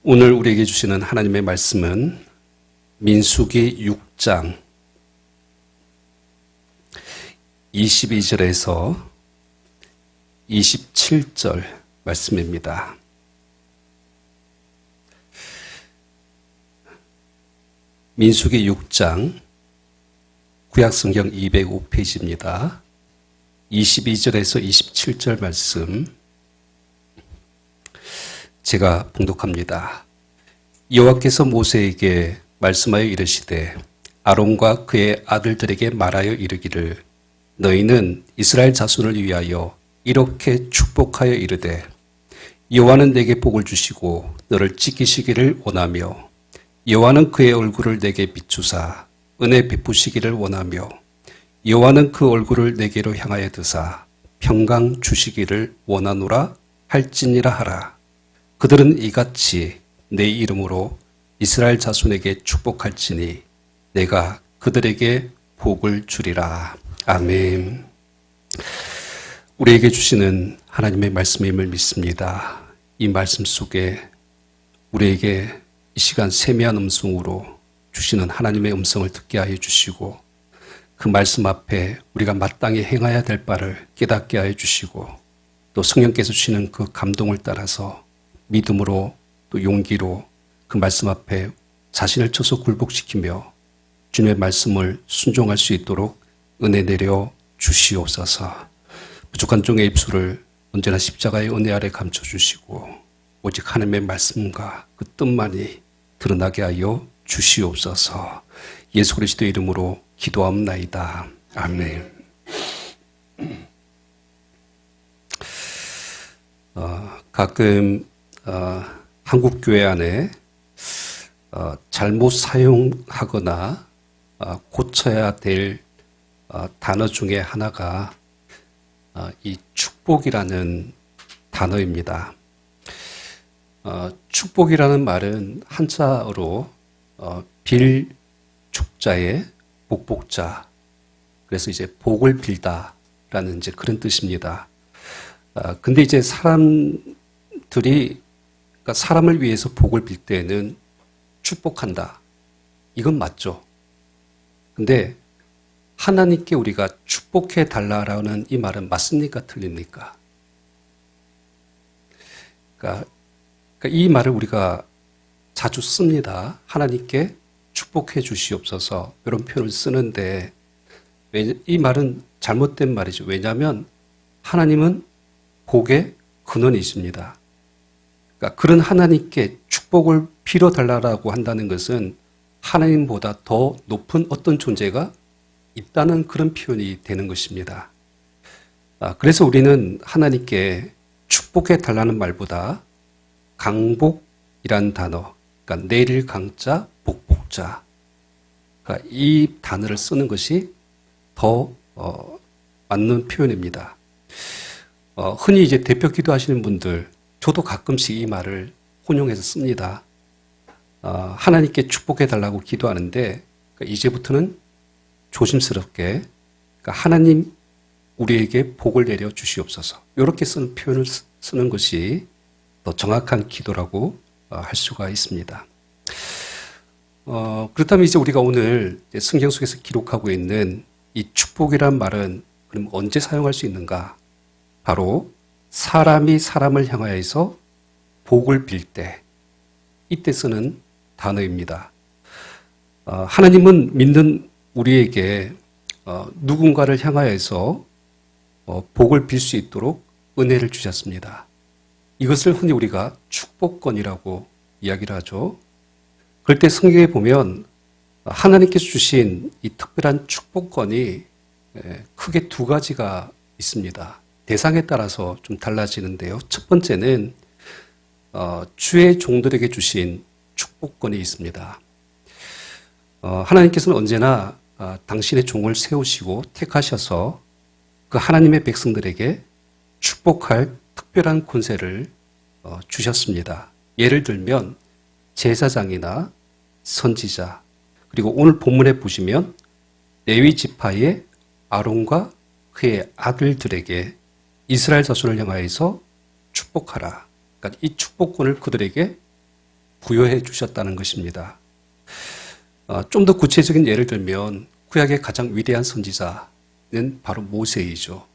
오늘 우리에게 주시는 하나님의 말씀은 민수기 6장 22절에서 27절 말씀입니다. 민수기 6장 구약성경 205페이지입니다. 22절에서 27절 말씀 제가 봉독합니다. 여호와께서 모세에게 말씀하여 이르시되 아론과 그의 아들들에게 말하여 이르기를 너희는 이스라엘 자손을 위하여 이렇게 축복하여 이르되 여호와는 내게 복을 주시고 너를 지키시기를 원하며 여호와는 그의 얼굴을 내게 비추사 은혜 베푸시기를 원하며 여호와는 그 얼굴을 내게로 향하여 드사 평강 주시기를 원하노라 할지니라 하라. 그들은 이같이 내 이름으로 이스라엘 자손에게 축복할지니 내가 그들에게 복을 주리라. 아멘. 우리에게 주시는 하나님의 말씀임을 믿습니다. 이 말씀 속에 우리에게 이 시간 세미한 음성으로 주시는 하나님의 음성을 듣게 하여 주시고 그 말씀 앞에 우리가 마땅히 행해야 될 바를 깨닫게 하여 주시고 또 성령께서 주시는 그 감동을 따라서 믿음으로 또 용기로 그 말씀 앞에 자신을 쳐서 굴복시키며 주님의 말씀을 순종할 수 있도록 은혜 내려 주시옵소서. 부족한 종의 입술을 언제나 십자가의 은혜 아래 감춰주시고 오직 하나님의 말씀과 그 뜻만이 드러나게 하여 주시옵소서. 예수 그리스도의 이름으로 기도하옵나이다. 아멘. 가끔 한국 교회 안에 잘못 사용하거나 고쳐야 될 단어 중에 하나가 이 축복이라는 단어입니다. 축복이라는 말은 한자어로 빌축자의 복복자, 그래서 이제 복을 빌다라는 이제 그런 뜻입니다. 근데 이제 사람들이 그러니까 사람을 위해서 복을 빌 때는 축복한다. 이건 맞죠. 근데 하나님께 우리가 축복해 달라라는 이 말은 맞습니까? 틀립니까? 그러니까 이 말을 우리가 자주 씁니다. 하나님께 축복해 주시옵소서 이런 표현을 쓰는데 이 말은 잘못된 말이죠. 왜냐하면 하나님은 복의 근원이십니다. 그러니까 그런 하나님께 축복을 빌어달라고 한다는 것은 하나님보다 더 높은 어떤 존재가 있다는 그런 표현이 되는 것입니다. 그래서 우리는 하나님께 축복해 달라는 말보다 강복이라는 단어, 그러니까 내릴 강자, 복복자, 그러니까 이 단어를 쓰는 것이 더 맞는 표현입니다. 흔히 이제 대표 기도하시는 분들, 저도 가끔씩 이 말을 혼용해서 씁니다. 하나님께 축복해 달라고 기도하는데 그러니까 이제부터는 조심스럽게 그러니까 하나님 우리에게 복을 내려 주시옵소서 이렇게 쓰는 표현을 쓰는 것이 더 정확한 기도라고 할 수가 있습니다. 그렇다면 이제 우리가 오늘 성경 속에서 기록하고 있는 이 축복이란 말은 그럼 언제 사용할 수 있는가? 바로 사람이 사람을 향하여서 복을 빌 때, 이때 쓰는 단어입니다. 하나님은 믿는 우리에게 누군가를 향하여서 복을 빌 수 있도록 은혜를 주셨습니다. 이것을 흔히 우리가 축복권이라고 이야기를 하죠. 그럴 때 성경에 보면 하나님께서 주신 이 특별한 축복권이 크게 두 가지가 있습니다. 대상에 따라서 좀 달라지는데요. 첫 번째는 주의 종들에게 주신 축복권이 있습니다. 하나님께서는 언제나 당신의 종을 세우시고 택하셔서 그 하나님의 백성들에게 축복할 특별한 권세를 주셨습니다. 예를 들면 제사장이나 선지자, 그리고 오늘 본문에 보시면 레위 지파의 아론과 그의 아들들에게 이스라엘 자손을 향하여서 축복하라. 그러니까 이 축복권을 그들에게 부여해 주셨다는 것입니다. 좀 더 구체적인 예를 들면 구약의 가장 위대한 선지자는 바로 모세이죠.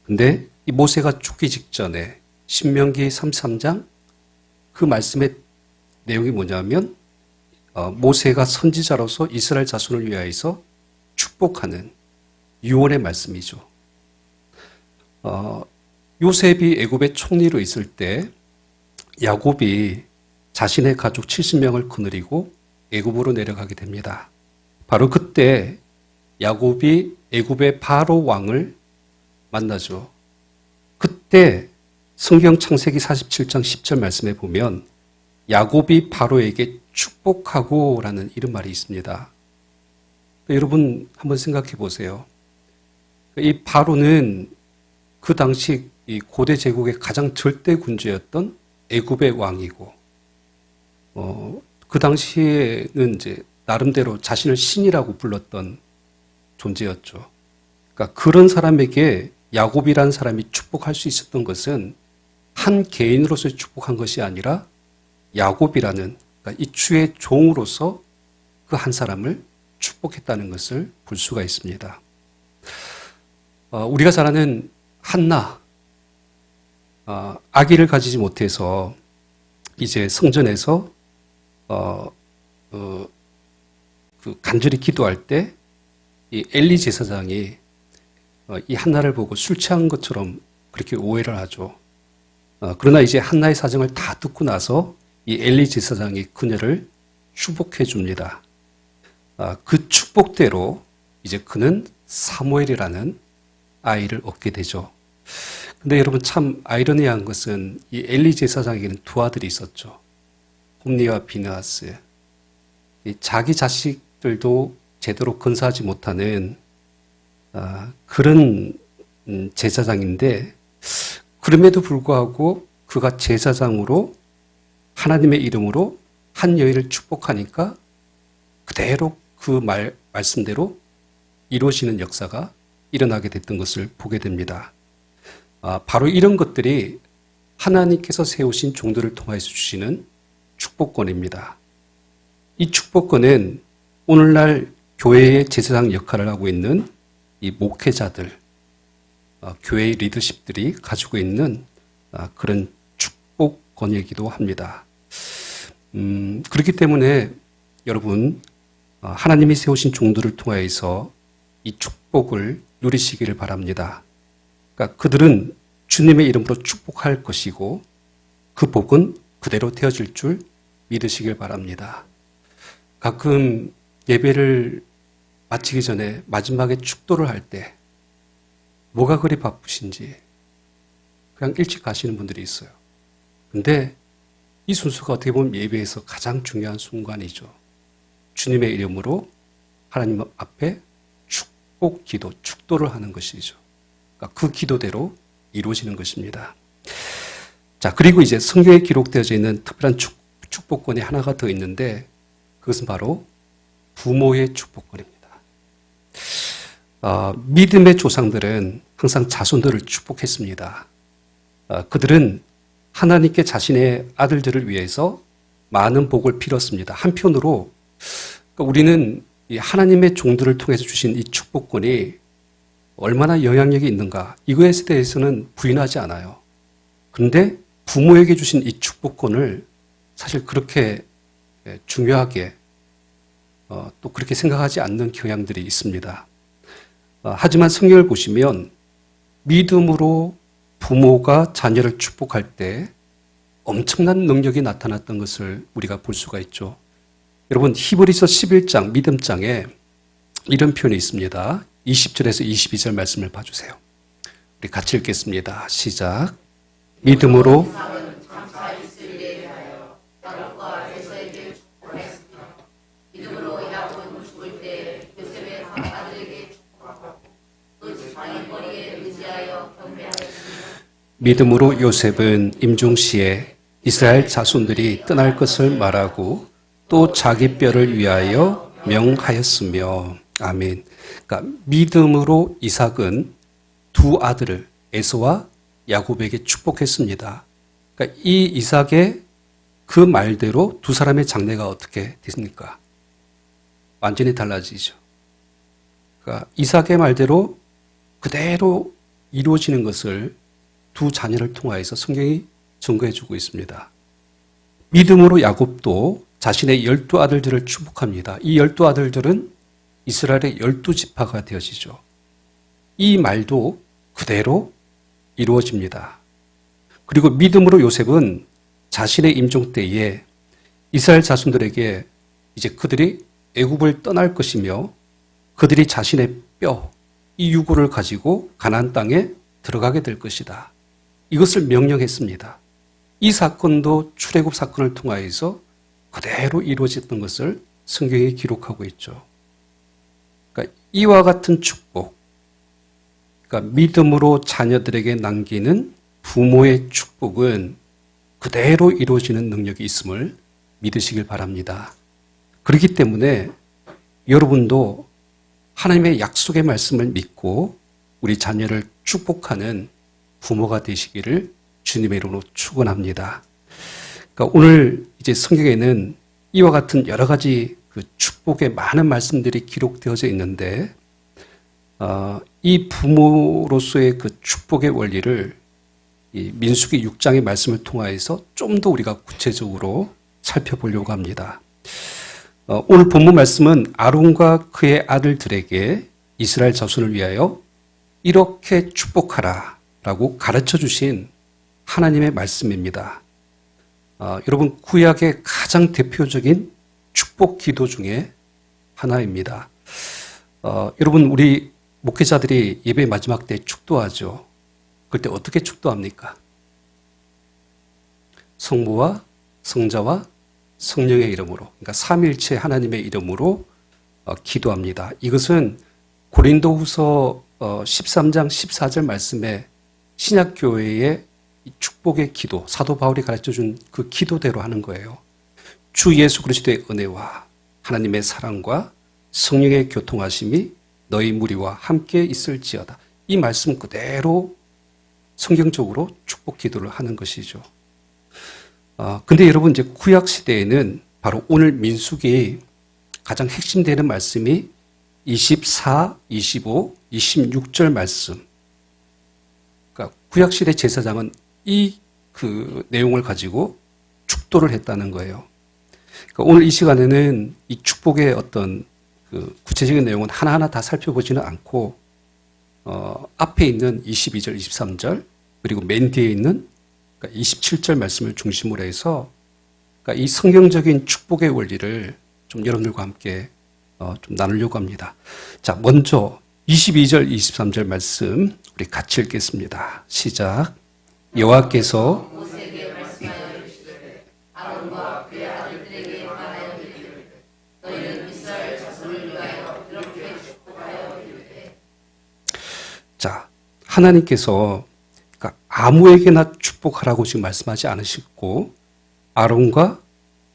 근데 이 모세가 죽기 직전에 신명기 33장 그 말씀의 내용이 뭐냐면 모세가 선지자로서 이스라엘 자손을 위하여서 축복하는 유언의 말씀이죠. 요셉이 애굽의 총리로 있을 때 야곱이 자신의 가족 70명을 거느리고 애굽으로 내려가게 됩니다. 바로 그때 야곱이 애굽의 바로 왕을 만나죠. 그때 성경 창세기 47장 10절 말씀에 보면 야곱이 바로에게 축복하고 라는 이런 말이 있습니다. 여러분 한번 생각해 보세요. 이 바로는 그 당시 이 고대 제국의 가장 절대 군주였던 애굽의 왕이고, 그 당시에는 이제 나름대로 자신을 신이라고 불렀던 존재였죠. 그러니까 그런 사람에게 야곱이라는 사람이 축복할 수 있었던 것은 한 개인으로서의 축복한 것이 아니라 야곱이라는, 그러니까 이 주의 종으로서 그 한 사람을 축복했다는 것을 볼 수가 있습니다. 우리가 잘 아는 한나, 아기를 가지지 못해서 이제 성전에서 그 간절히 기도할 때 이 엘리 제사장이 이 한나를 보고 술 취한 것처럼 그렇게 오해를 하죠. 그러나 이제 한나의 사정을 다 듣고 나서 이 엘리 제사장이 그녀를 축복해 줍니다. 그 축복대로 이제 그는 사무엘이라는 아이를 얻게 되죠. 근데 여러분 참 아이러니한 것은 이 엘리 제사장에게는 두 아들이 있었죠. 홈니와 비느하스. 자기 자식들도 제대로 건사하지 못하는 그런 제사장인데, 그럼에도 불구하고 그가 제사장으로 하나님의 이름으로 한 여인을 축복하니까 그대로 그 말씀대로 이루어지는 역사가 일어나게 됐던 것을 보게 됩니다. 바로 이런 것들이 하나님께서 세우신 종들을 통해서 주시는 축복권입니다. 이 축복권은 오늘날 교회의 제사장 역할을 하고 있는 이 목회자들, 교회의 리더십들이 가지고 있는 그런 축복권이기도 합니다. 그렇기 때문에 여러분, 하나님이 세우신 종들을 통해서 이 축복을 누리시기를 바랍니다. 그러니까 그들은 주님의 이름으로 축복할 것이고 그 복은 그대로 되어질 줄 믿으시길 바랍니다. 가끔 예배를 마치기 전에 마지막에 축도를 할 때 뭐가 그리 바쁘신지 그냥 일찍 가시는 분들이 있어요. 근데 이 순서가 어떻게 보면 예배에서 가장 중요한 순간이죠. 주님의 이름으로 하나님 앞에 축복 기도, 축도를 하는 것이죠. 그러니까 그 기도대로 이루어지는 것입니다. 자, 그리고 이제 성경에 기록되어져 있는 특별한 축복권이 하나가 더 있는데 그것은 바로 부모의 축복권입니다. 믿음의 조상들은 항상 자손들을 축복했습니다. 그들은 하나님께 자신의 아들들을 위해서 많은 복을 빌었습니다. 한편으로 우리는 이 하나님의 종들을 통해서 주신 이 축복권이 얼마나 영향력이 있는가, 이거에 대해서는 부인하지 않아요. 그런데 부모에게 주신 이 축복권을 사실 그렇게 중요하게 또 그렇게 생각하지 않는 경향들이 있습니다. 하지만 성경을 보시면 믿음으로 부모가 자녀를 축복할 때 엄청난 능력이 나타났던 것을 우리가 볼 수가 있죠. 여러분, 히브리서 11장 믿음장에 이런 표현이 있습니다. 20절에서 22절 말씀을 봐주세요. 우리 같이 읽겠습니다. 시작. 믿음으로 믿음으로 요셉은 임종시에 이스라엘 자손들이 떠날 것을 말하고 또 자기 뼈를 위하여 명하였으며. 아멘. 그러니까 믿음으로 이삭은 두 아들을 에서와 야곱에게 축복했습니다. 그러니까 이 이삭의 그 말대로 두 사람의 장래가 어떻게 됐습니까? 완전히 달라지죠. 그러니까 이삭의 말대로 그대로 이루어지는 것을 두 자녀를 통하여서 성경이 증거해 주고 있습니다. 믿음으로 야곱도 자신의 12아들들을 축복합니다. 이 12아들들은 이스라엘의 12지파가 되어지죠. 이 말도 그대로 이루어집니다. 그리고 믿음으로 요셉은 자신의 임종 때에 이스라엘 자손들에게 이제 그들이 애굽을 떠날 것이며 그들이 자신의 뼈, 이 유고를 가지고 가나안 땅에 들어가게 될 것이다. 이것을 명령했습니다. 이 사건도 출애굽 사건을 통하여서 그대로 이루어졌던 것을 성경에 기록하고 있죠. 그러니까 이와 같은 축복, 그러니까 믿음으로 자녀들에게 남기는 부모의 축복은 그대로 이루어지는 능력이 있음을 믿으시길 바랍니다. 그렇기 때문에 여러분도 하나님의 약속의 말씀을 믿고 우리 자녀를 축복하는 부모가 되시기를 주님의 이름으로 축원합니다. 그러니까 오늘 이제 성경에는 이와 같은 여러 가지 그 축복의 많은 말씀들이 기록되어져 있는데 이 부모로서의 그 축복의 원리를 이 민수기 6장의 말씀을 통하여서 좀 더 우리가 구체적으로 살펴보려고 합니다. 오늘 본문 말씀은 아론과 그의 아들들에게 이스라엘 자손을 위하여 이렇게 축복하라 라고 가르쳐 주신 하나님의 말씀입니다. 여러분 구약의 가장 대표적인 축복 기도 중에 하나입니다. 여러분 우리 목회자들이 예배 마지막 때 축도하죠. 그때 어떻게 축도합니까? 성부와 성자와 성령의 이름으로, 그러니까 삼위일체 하나님의 이름으로 기도합니다. 이것은 고린도후서 13장 14절 말씀에 신약교회의 축복의 기도, 사도 바울이 가르쳐준 그 기도대로 하는 거예요. 주 예수 그리스도의 은혜와 하나님의 사랑과 성령의 교통하심이 너희 무리와 함께 있을지어다. 이 말씀 그대로 성경적으로 축복 기도를 하는 것이죠. 근데 여러분 이제 구약 시대에는 바로 오늘 민수기 가장 핵심되는 말씀이 24, 25, 26절 말씀. 그러니까 구약 시대 제사장은 이 그 내용을 가지고 축도를 했다는 거예요. 그러니까 오늘 이 시간에는 이 축복의 어떤 그 구체적인 내용은 하나하나 다 살펴보지는 않고 앞에 있는 22절, 23절 그리고 맨 뒤에 있는 27절 말씀을 중심으로 해서 그러니까 이 성경적인 축복의 원리를 좀 여러분들과 함께 좀 나누려고 합니다. 자, 먼저 22절, 23절 말씀 우리 같이 읽겠습니다. 시작. 여호와께서 모세에게 말씀하여 이르시되 아론과 그의 아들들에게 말하여 이르기를 너희는 이스라엘 자손을 위하여 이렇게 축복하여 이르되. 자, 하나님께서 그러니까 아무에게나 축복하라고 지금 말씀하지 않으시고 아론과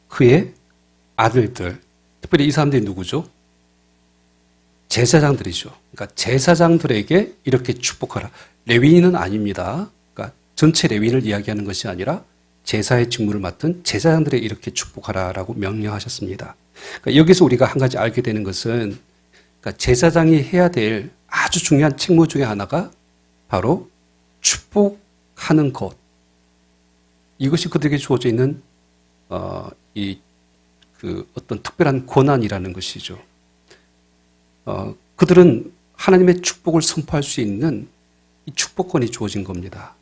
그의 아들들, 특별히 이 사람들이 누구죠? 제사장들이죠. 그러니까 제사장들에게 이렇게 축복하라. 레위인은 아닙니다. 그러니까 전체 레위인을 이야기하는 것이 아니라 제사의 직무를 맡은 제사장들에게 이렇게 축복하라라고 명령하셨습니다. 그러니까 여기서 우리가 한 가지 알게 되는 것은 그러니까 제사장이 해야 될 아주 중요한 책무 중에 하나가 바로 축복하는 것. 이것이 그들에게 주어져 있는 어떤 특별한 권한이라는 것이죠. 그들은 하나님의 축복을 선포할 수 있는 이 축복권이 주어진 겁니다.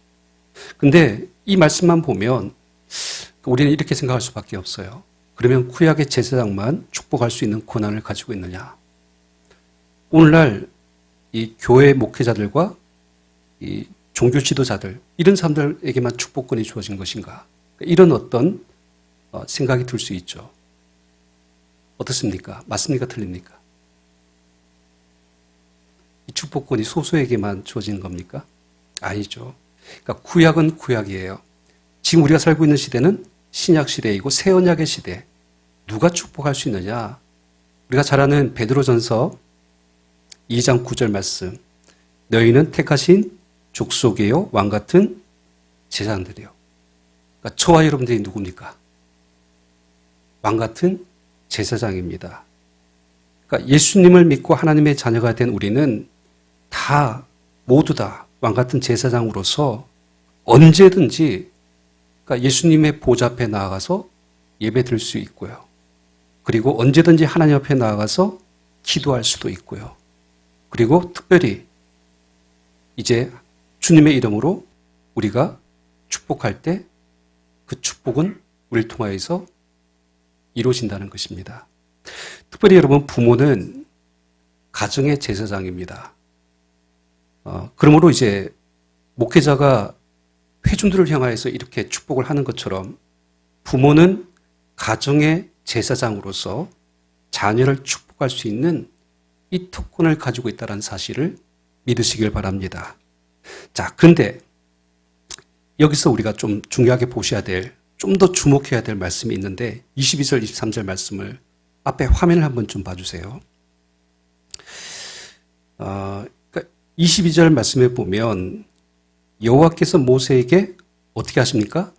근데 이 말씀만 보면 우리는 이렇게 생각할 수밖에 없어요. 그러면 구약의 제사장만 축복할 수 있는 권한을 가지고 있느냐? 오늘날 이 교회 목회자들과 이 종교 지도자들, 이런 사람들에게만 축복권이 주어진 것인가? 이런 어떤 생각이 들 수 있죠. 어떻습니까? 맞습니까? 틀립니까? 이 축복권이 소수에게만 주어진 겁니까? 아니죠. 그러니까 구약은 구약이에요. 지금 우리가 살고 있는 시대는 신약 시대이고 새 언약의 시대. 누가 축복할 수 있느냐? 우리가 잘 아는 베드로전서 2장 9절 말씀. 너희는 택하신 족속이요 왕 같은 제사장들이요. 그러니까 저와 여러분들이 누굽니까? 왕 같은 제사장입니다. 그러니까 예수님을 믿고 하나님의 자녀가 된 우리는 다 모두 다 왕 같은 제사장으로서 언제든지 그러니까 예수님의 보좌 앞에 나아가서 예배 드릴 수 있고요. 그리고 언제든지 하나님 앞에 나아가서 기도할 수도 있고요. 그리고 특별히 이제 주님의 이름으로 우리가 축복할 때 그 축복은 우리를 통하여서 이루어진다는 것입니다. 특별히 여러분, 부모는 가정의 제사장입니다. 그러므로 이제 목회자가 회중들을 향하여서 이렇게 축복을 하는 것처럼 부모는 가정의 제사장으로서 자녀를 축복할 수 있는 이 특권을 가지고 있다는 사실을 믿으시길 바랍니다. 자, 그런데 여기서 우리가 좀 중요하게 보셔야 될, 좀 더 주목해야 될 말씀이 있는데 22절, 23절 말씀을 앞에 화면을 한번 좀 봐주세요. 22절 말씀에 보면 여호와께서 모세에게 어떻게 하십니까?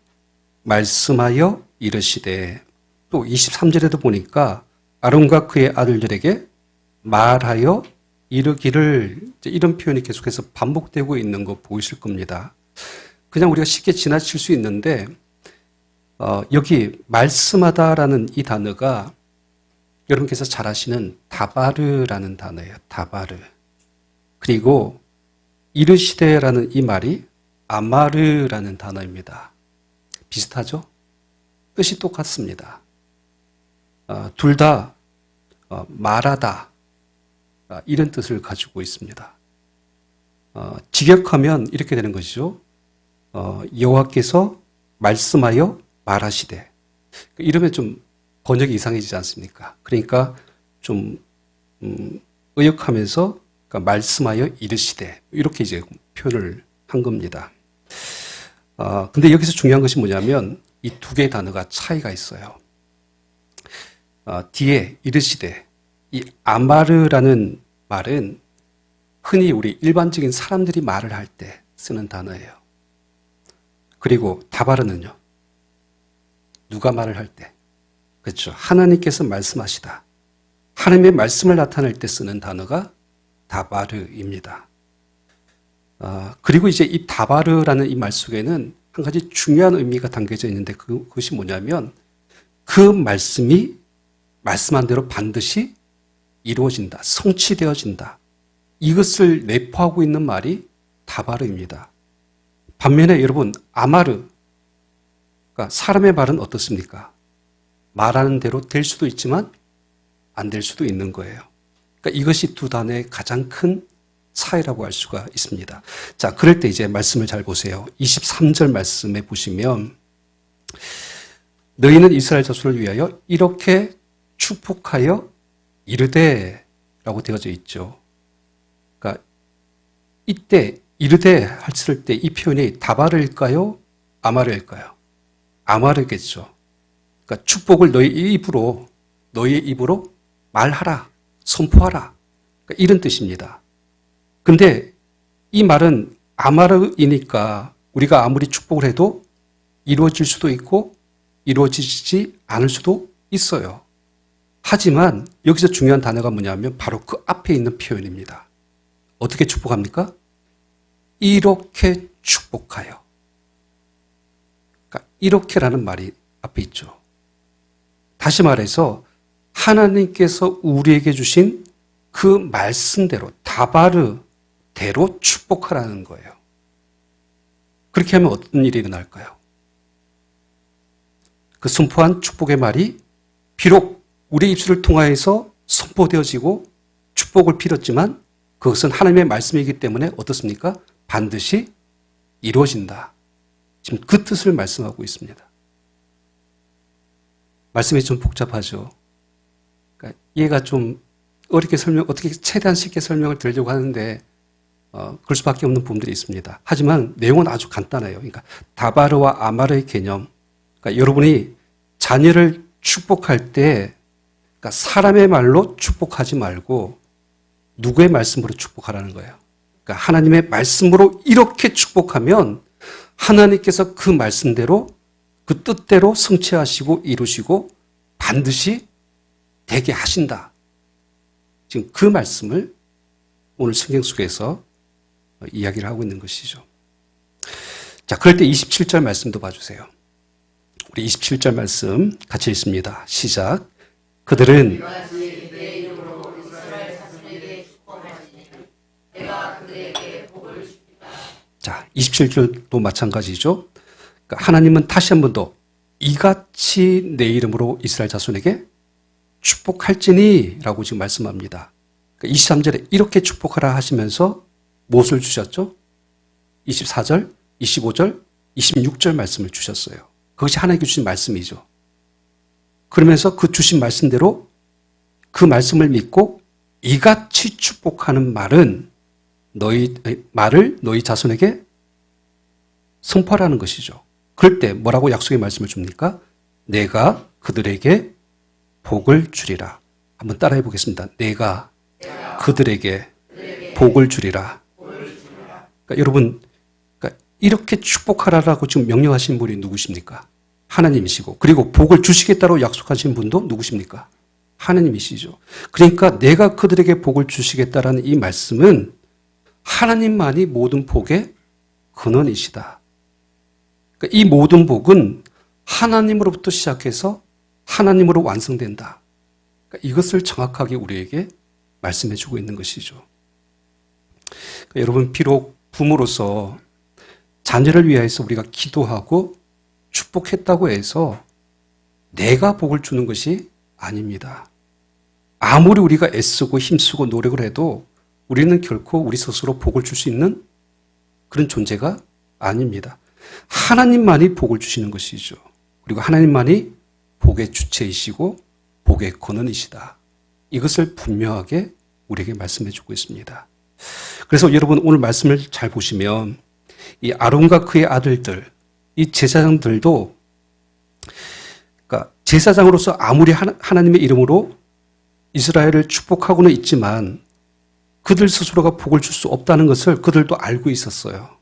말씀하여 이르시되, 또 23절에도 보니까 아론과 그의 아들들에게 말하여 이르기를, 이런 표현이 계속해서 반복되고 있는 거 보이실 겁니다. 그냥 우리가 쉽게 지나칠 수 있는데 여기 말씀하다라는 이 단어가 여러분께서 잘 아시는 다바르라는 단어예요. 다바르. 그리고 이르시되라는 이 말이 아마르라는 단어입니다. 비슷하죠? 뜻이 똑같습니다. 둘 다 말하다, 이런 뜻을 가지고 있습니다. 직역하면 이렇게 되는 것이죠. 여호와께서 말씀하여 말하시되, 이러면 좀 번역이 이상해지지 않습니까? 그러니까 좀 의역하면서 그러니까 말씀하여 이르시되, 이렇게 이제 표현을 한 겁니다. 근데 여기서 중요한 것이 뭐냐면 이 두 개의 단어가 차이가 있어요. 뒤에 이르시되, 이 아마르라는 말은 흔히 우리 일반적인 사람들이 말을 할 때 쓰는 단어예요. 그리고 다바르는요, 누가 말을 할 때, 그렇죠, 하나님께서 말씀하시다, 하나님의 말씀을 나타낼 때 쓰는 단어가 다바르입니다. 그리고 이제 이 다바르라는 이 말 속에는 한 가지 중요한 의미가 담겨져 있는데 그것이 뭐냐면 그 말씀이 말씀한 대로 반드시 이루어진다, 성취되어진다, 이것을 내포하고 있는 말이 다바르입니다. 반면에 여러분, 아마르, 그러니까 사람의 말은 어떻습니까? 말하는 대로 될 수도 있지만 안 될 수도 있는 거예요. 그러니까 이것이 두 단어의 가장 큰 차이라고 할 수가 있습니다. 자, 그럴 때 이제 말씀을 잘 보세요. 23절 말씀에 보시면 너희는 이스라엘 자손을 위하여 이렇게 축복하여 이르되 라고 되어져 있죠. 그러니까 이때 이르되 했을 때 이 표현이 다바르일까요? 아마르일까요? 아마르겠죠. 그러니까 축복을 너희의 입으로 말하라, 선포하라, 그러니까 이런 뜻입니다. 근데 이 말은 아마르이니까 우리가 아무리 축복을 해도 이루어질 수도 있고 이루어지지 않을 수도 있어요. 하지만 여기서 중요한 단어가 뭐냐면 바로 그 앞에 있는 표현입니다. 어떻게 축복합니까? 이렇게 축복하여. 그러니까 이렇게라는 말이 앞에 있죠. 다시 말해서 하나님께서 우리에게 주신 그 말씀대로, 다바르대로 축복하라는 거예요. 그렇게 하면 어떤 일이 일어날까요? 그 선포한 축복의 말이 비록 우리 입술을 통하여서 선포되어지고 축복을 빌었지만 그것은 하나님의 말씀이기 때문에 어떻습니까? 반드시 이루어진다. 지금 그 뜻을 말씀하고 있습니다. 말씀이 좀 복잡하죠. 그러니까 이해가 좀 어렵게 어떻게 최대한 쉽게 설명을 드리려고 하는데 그럴 수밖에 없는 부분들이 있습니다. 하지만 내용은 아주 간단해요. 그러니까 다바르와 아마르의 개념, 그러니까 여러분이 자녀를 축복할 때 그러니까 사람의 말로 축복하지 말고 누구의 말씀으로 축복하라는 거예요. 그러니까 하나님의 말씀으로 이렇게 축복하면 하나님께서 그 말씀대로 그 뜻대로 성취하시고 이루시고 반드시 되게 하신다. 지금 그 말씀을 오늘 성경 속에서 이야기를 하고 있는 것이죠. 자, 그럴 때 27절 말씀도 봐주세요. 우리 27절 말씀 같이 읽습니다. 시작. 그들은 자, 27절도 마찬가지죠. 그러니까 하나님은 다시 한 번 더 이같이 내 이름으로 이스라엘 자손에게 축복할지니 라고 지금 말씀합니다. 그러니까 23절에 이렇게 축복하라 하시면서 무엇을 주셨죠? 24절, 25절, 26절 말씀을 주셨어요. 그것이 하나님께 주신 말씀이죠. 그러면서 그 주신 말씀대로 그 말씀을 믿고 이같이 축복하는 말을 너희 자손에게 선포하라는 것이죠. 그럴 때 뭐라고 약속의 말씀을 줍니까? 내가 그들에게 복을 주리라. 한번 따라해 보겠습니다. 내가 그들에게 복을 주리라. 그러니까 여러분, 그러니까 이렇게 축복하라라고 지금 명령하신 분이 누구십니까? 하나님이시고, 그리고 복을 주시겠다고 약속하신 분도 누구십니까? 하나님이시죠. 그러니까 내가 그들에게 복을 주시겠다라는 이 말씀은 하나님만이 모든 복의 근원이시다. 그러니까 이 모든 복은 하나님으로부터 시작해서 하나님으로 완성된다. 그러니까 이것을 정확하게 우리에게 말씀해 주고 있는 것이죠. 그러니까 여러분, 비록 부모로서 자녀를 위해서 우리가 기도하고 축복했다고 해서 내가 복을 주는 것이 아닙니다. 아무리 우리가 애쓰고 힘쓰고 노력을 해도 우리는 결코 우리 스스로 복을 줄 수 있는 그런 존재가 아닙니다. 하나님만이 복을 주시는 것이죠. 그리고 하나님만이 복의 주체이시고 복의 근원이시다. 이것을 분명하게 우리에게 말씀해 주고 있습니다. 그래서 여러분, 오늘 말씀을 잘 보시면 이 아론과 그의 아들들, 이 제사장들도, 그러니까 제사장으로서 아무리 하나님의 이름으로 이스라엘을 축복하고는 있지만 그들 스스로가 복을 줄 수 없다는 것을 그들도 알고 있었어요.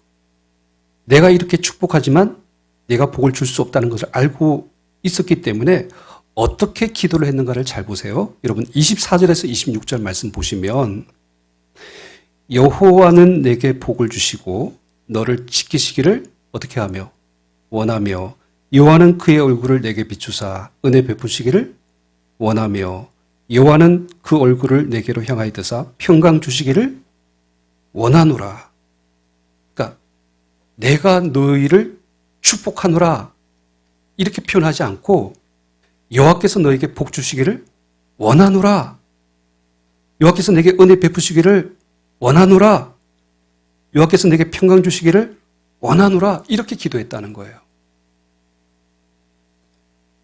내가 이렇게 축복하지만 내가 복을 줄 수 없다는 것을 알고 있었기 때문에 어떻게 기도를 했는가를 잘 보세요. 여러분, 24절에서 26절 말씀 보시면 여호와는 내게 복을 주시고 너를 지키시기를 어떻게 하며 원하며 여호와는 그의 얼굴을 내게 비추사 은혜 베푸시기를 원하며 여호와는 그 얼굴을 내게로 향하여 드사 평강 주시기를 원하노라. 그러니까 내가 너희를 축복하노라 이렇게 표현하지 않고 여호와께서 너에게 복 주시기를 원하노라. 여호와께서 내게 은혜 베푸시기를 원하노라. 여호와께서 내게 평강 주시기를 원하노라. 이렇게 기도했다는 거예요.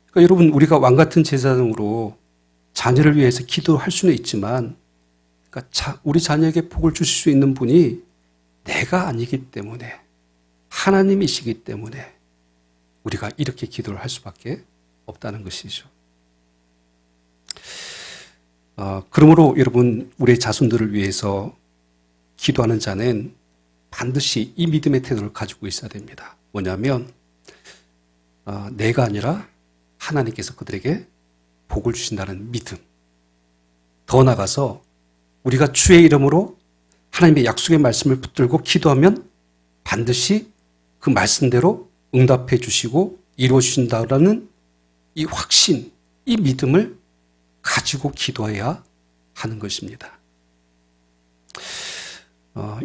그러니까 여러분, 우리가 왕 같은 제사장으로 자녀를 위해서 기도할 수는 있지만, 그러니까 우리 자녀에게 복을 주실 수 있는 분이 내가 아니기 때문에, 하나님이시기 때문에 우리가 이렇게 기도를 할 수밖에 없다는 것이죠. 그러므로 여러분, 우리의 자손들을 위해서 기도하는 자는 반드시 이 믿음의 태도를 가지고 있어야 됩니다. 뭐냐면 내가 아니라 하나님께서 그들에게 복을 주신다는 믿음. 더 나아가서 우리가 주의 이름으로 하나님의 약속의 말씀을 붙들고 기도하면 반드시 그 말씀대로 응답해 주시고 이루어 주신다라는 이 확신, 이 믿음을 가지고 기도해야 하는 것입니다.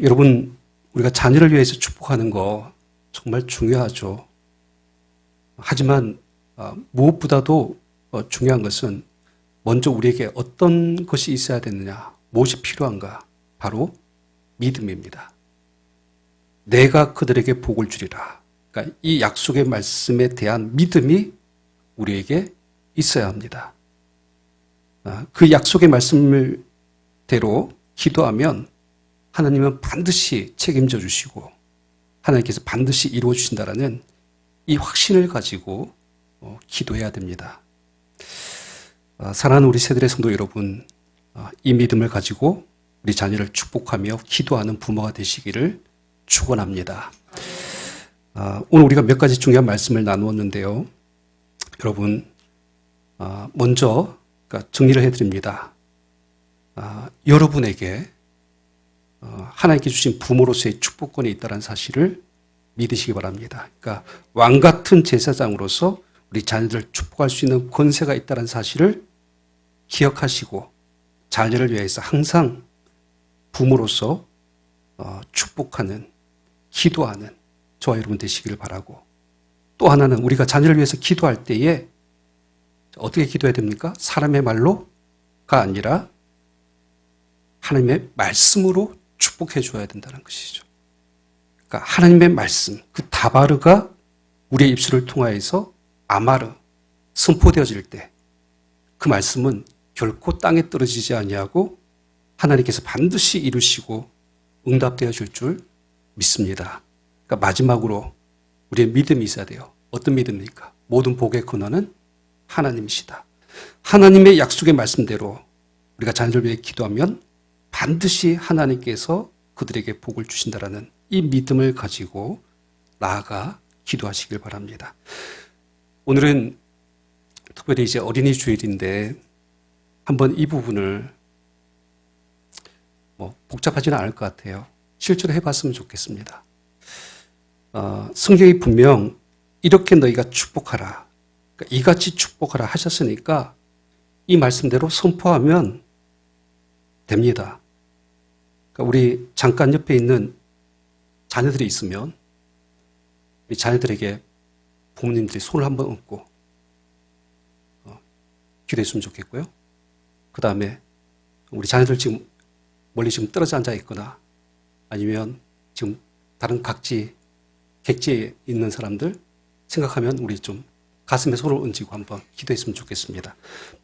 여러분, 우리가 자녀를 위해서 축복하는 거 정말 중요하죠. 하지만 무엇보다도 중요한 것은 먼저 우리에게 어떤 것이 있어야 되느냐, 무엇이 필요한가? 바로 믿음입니다. 내가 그들에게 복을 주리라. 그러니까 이 약속의 말씀에 대한 믿음이 우리에게 있어야 합니다. 그 약속의 말씀을 대로 기도하면 하나님은 반드시 책임져 주시고 하나님께서 반드시 이루어 주신다라는 이 확신을 가지고 기도해야 됩니다. 사랑하는 우리 세대의 성도 여러분, 이 믿음을 가지고 우리 자녀를 축복하며 기도하는 부모가 되시기를 축원합니다. 오늘 우리가 몇 가지 중요한 말씀을 나누었는데요. 여러분, 먼저 정리를 해드립니다. 여러분에게 하나님께 주신 부모로서의 축복권이 있다는 사실을 믿으시기 바랍니다. 그러니까 왕 같은 제사장으로서 우리 자녀들을 축복할 수 있는 권세가 있다는 사실을 기억하시고 자녀를 위해서 항상 부모로서 축복하는, 기도하는 저와 여러분 되시기를 바라고, 또 하나는 우리가 자녀를 위해서 기도할 때에 어떻게 기도해야 됩니까? 사람의 말로가 아니라 하나님의 말씀으로 축복해 줘야 된다는 것이죠. 그러니까 하나님의 말씀, 그 다바르가 우리의 입술을 통하여서 아마르, 선포되어질 때 그 말씀은 결코 땅에 떨어지지 아니하고 하나님께서 반드시 이루시고 응답되어질 줄 믿습니다. 그러니까 마지막으로 우리의 믿음이 있어야 돼요. 어떤 믿음입니까? 모든 복의 근원은 하나님이시다. 하나님의 약속의 말씀대로 우리가 자녀를 위해 기도하면 반드시 하나님께서 그들에게 복을 주신다라는 이 믿음을 가지고 나아가 기도하시길 바랍니다. 오늘은 특별히 이제 어린이 주일인데 한번 이 부분을 복잡하지는 않을 것 같아요. 실제로 해봤으면 좋겠습니다. 성경이 분명 이렇게 너희가 축복하라, 그러니까 이같이 축복하라 하셨으니까 이 말씀대로 선포하면 됩니다. 그러니까 우리 잠깐 옆에 있는 자녀들이 있으면 우리 자녀들에게 부모님들이 손을 한번 얹고 기도했으면 좋겠고요. 그 다음에 우리 자녀들 지금 멀리 지금 떨어져 앉아 있거나 아니면 지금 다른 객지에 있는 사람들 생각하면 우리 좀 가슴에 손을 얹고 한번 기도했으면 좋겠습니다.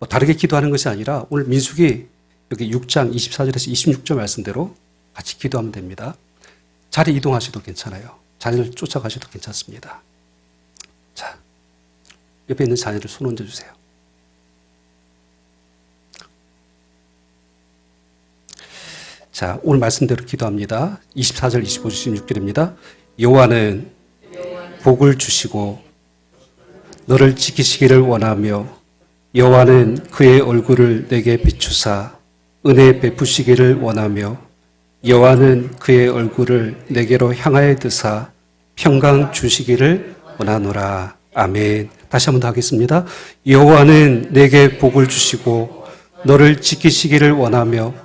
다르게 기도하는 것이 아니라 오늘 민수기 여기 6장 24절에서 26절 말씀대로 같이 기도하면 됩니다. 자리 이동하셔도 괜찮아요. 자녀를 쫓아가셔도 괜찮습니다. 자, 옆에 있는 자녀를 손 얹어주세요. 자, 오늘 말씀대로 기도합니다. 24절, 25절, 26절입니다. 여호와는 복을 주시고 너를 지키시기를 원하며 여호와는 그의 얼굴을 내게 비추사 은혜 베푸시기를 원하며 여호와는 그의 얼굴을 내게로 향하여 드사 평강 주시기를 원하노라. 아멘. 다시 한번 더 하겠습니다. 여호와는 내게 복을 주시고 너를 지키시기를 원하며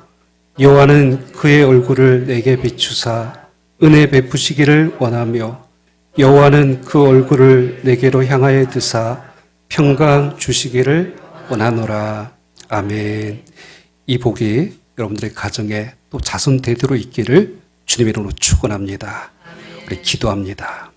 여호와는 그의 얼굴을 내게 비추사 은혜 베푸시기를 원하며 여호와는 그 얼굴을 내게로 향하여 드사 평강 주시기를 원하노라. 아멘. 이 복이 여러분들의 가정에 또 자손 대대로 있기를 주님의 이름으로 축원합니다. 우리 기도합니다.